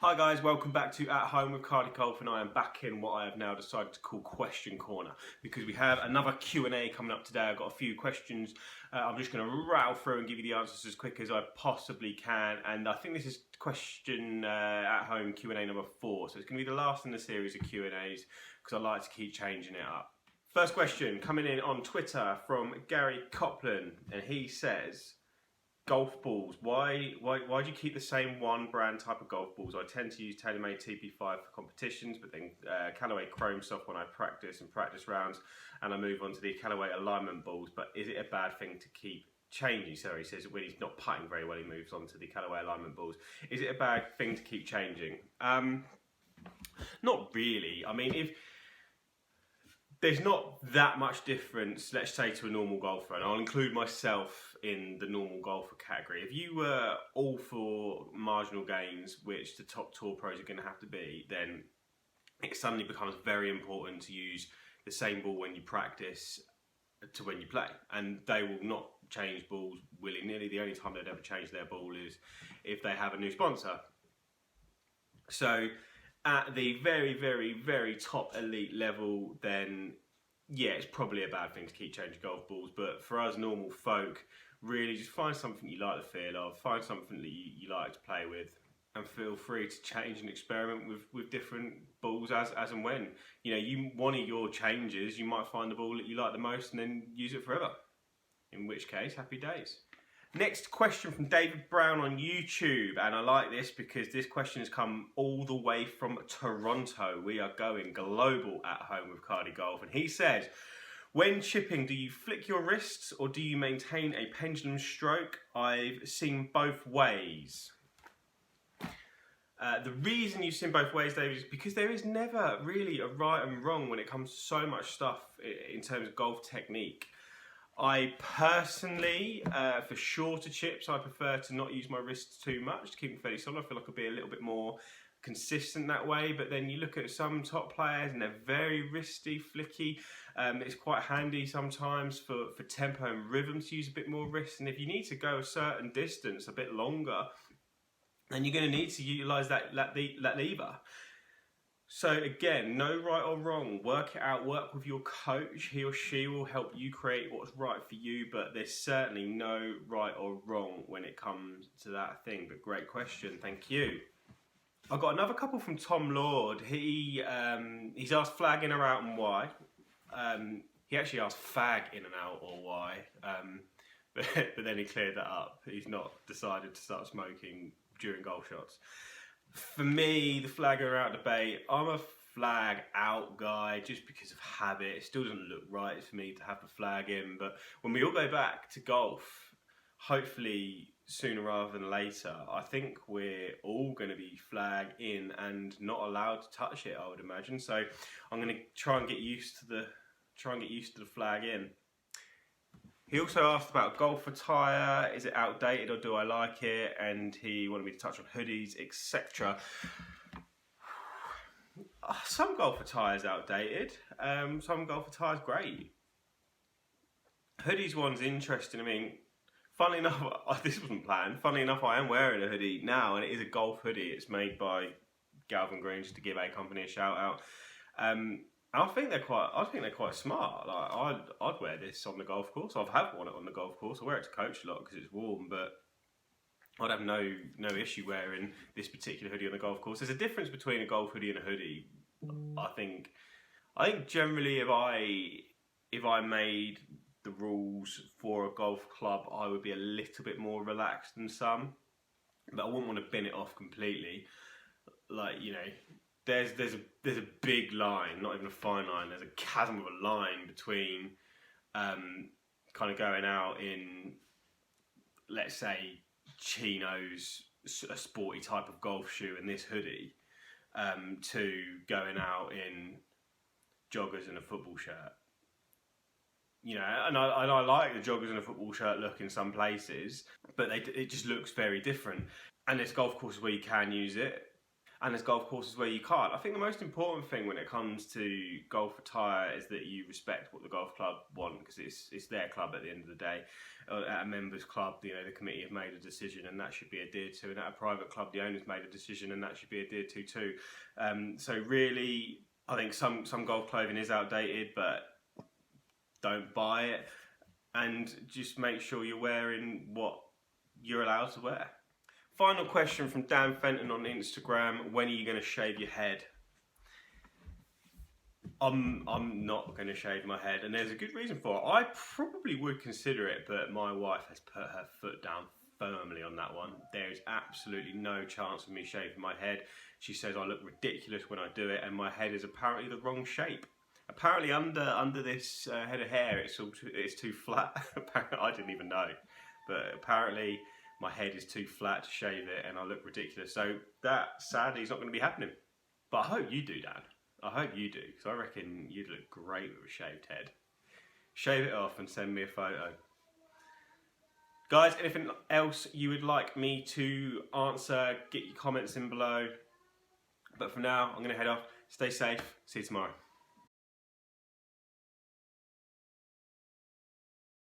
Hi guys, welcome back to At Home with CARDYGOLF, and I am back in what I have now decided to call Question Corner because we have another Q&A coming up today. I've got a few questions. I'm just going to rattle through and give you the answers as quick as I possibly can, and I think this is question At Home Q&A number 4, so it's going to be the last in the series of Q&As because I like to keep changing it up. First question coming in on Twitter from Gary Copland, and he says, golf balls. Why do you keep the same one brand type of golf balls? I tend to use TaylorMade TP5 for competitions, but then Callaway Chrome Soft when I practice and practice rounds, and I move on to the Callaway alignment balls. But is it a bad thing to keep changing? So he says when he's not putting very well, he moves on to the Callaway alignment balls. Is it a bad thing to keep changing? Not really. I mean, if there's not that much difference, let's say, to a normal golfer, and I'll include myself in the normal golfer category. If you were all for marginal gains, which the top tour pros are going to have to be, then it suddenly becomes very important to use the same ball when you practice to when you play. And they will not change balls willy-nilly. The only time they'd ever change their ball is if they have a new sponsor. So at the very, very, very top elite level, then yeah, it's probably a bad thing to keep changing golf balls. But for us normal folk, really just find something you like the feel of, find something that you like to play with, and feel free to change and experiment with different balls as and when. You know, one of your changes, you might find the ball that you like the most and then use it forever. In which case, happy days. Next question from David Brown on YouTube, and I like this because this question has come all the way from Toronto. We are going global at home with CARDYGOLF, and he says, when chipping, do you flick your wrists or do you maintain a pendulum stroke? I've seen both ways. The reason you've seen both ways, David, is because there is never really a right and wrong when it comes to so much stuff in terms of golf technique. I personally, for shorter chips, I prefer to not use my wrists too much, to keep them fairly solid. I feel like I'll be a little bit more consistent that way. But then you look at some top players and they're very wristy, flicky. It's quite handy sometimes for tempo and rhythm to use a bit more wrist. And if you need to go a certain distance, a bit longer, then you're going to need to utilise that lever. So again, no right or wrong. Work it out, work with your coach. He or she will help you create what's right for you, but there's certainly no right or wrong when it comes to that thing. But great question, thank you. I've got another couple from Tom Lord. He's asked flag in or out and why. He actually asked fag in and out or why, but then he cleared that up. He's not decided to start smoking during golf shots. For me, the flag or out debate, I'm a flag out guy just because of habit. It still doesn't look right for me to have the flag in, but when we all go back to golf, hopefully sooner rather than later, I think we're all going to be flag in and not allowed to touch it, I would imagine. So I'm going to try and get used to the flag in. He also asked about golf attire. Is it outdated or do I like it? And he wanted me to touch on hoodies, etc. Some golf attire is outdated. Some golf attire is great. Hoodies one's interesting. I mean, funnily enough, this wasn't planned. Funnily enough, I am wearing a hoodie now, and it is a golf hoodie. It's made by Galvin Green, just to give A Company a shout out. I think they're quite smart. Like I'd wear this on the golf course. I've had one on the golf course. I wear it to coach a lot because it's warm, but I'd have no issue wearing this particular hoodie on the golf course. There's a difference between a golf hoodie and a hoodie. I think generally if I made the rules for a golf club, I would be a little bit more relaxed than some, but I wouldn't want to bin it off completely. Like, you know, there's a big line, not even a fine line. There's a chasm of a line between kind of going out in, let's say, chinos, a sporty type of golf shoe, and this hoodie, to going out in joggers and a football shirt. You know, and I like the joggers and a football shirt look in some places, but it just looks very different. And there's golf courses where you can use it. and there's golf courses where you can't. I think the most important thing when it comes to golf attire is that you respect what the golf club want, because it's their club at the end of the day. At a members club, you know, the committee have made a decision and that should be adhered to, and at a private club the owners made a decision and that should be adhered to too. So really, I think some golf clothing is outdated, but don't buy it, and just make sure you're wearing what you're allowed to wear. Final question from Dan Fenton on Instagram: when are you going to shave your head? I'm not going to shave my head, and there's a good reason for it. I probably would consider it, but my wife has put her foot down firmly on that one. There is absolutely no chance of me shaving my head. She says I look ridiculous when I do it, and my head is apparently the wrong shape. Apparently under this head of hair, it's too flat. I didn't even know, but apparently my head is too flat to shave it, and I look ridiculous. So that sadly is not going to be happening. But I hope you do, Dan. I hope you do, because I reckon you'd look great with a shaved head. Shave it off and send me a photo. Guys, anything else you would like me to answer, get your comments in below. But for now, I'm going to head off. Stay safe. See you tomorrow.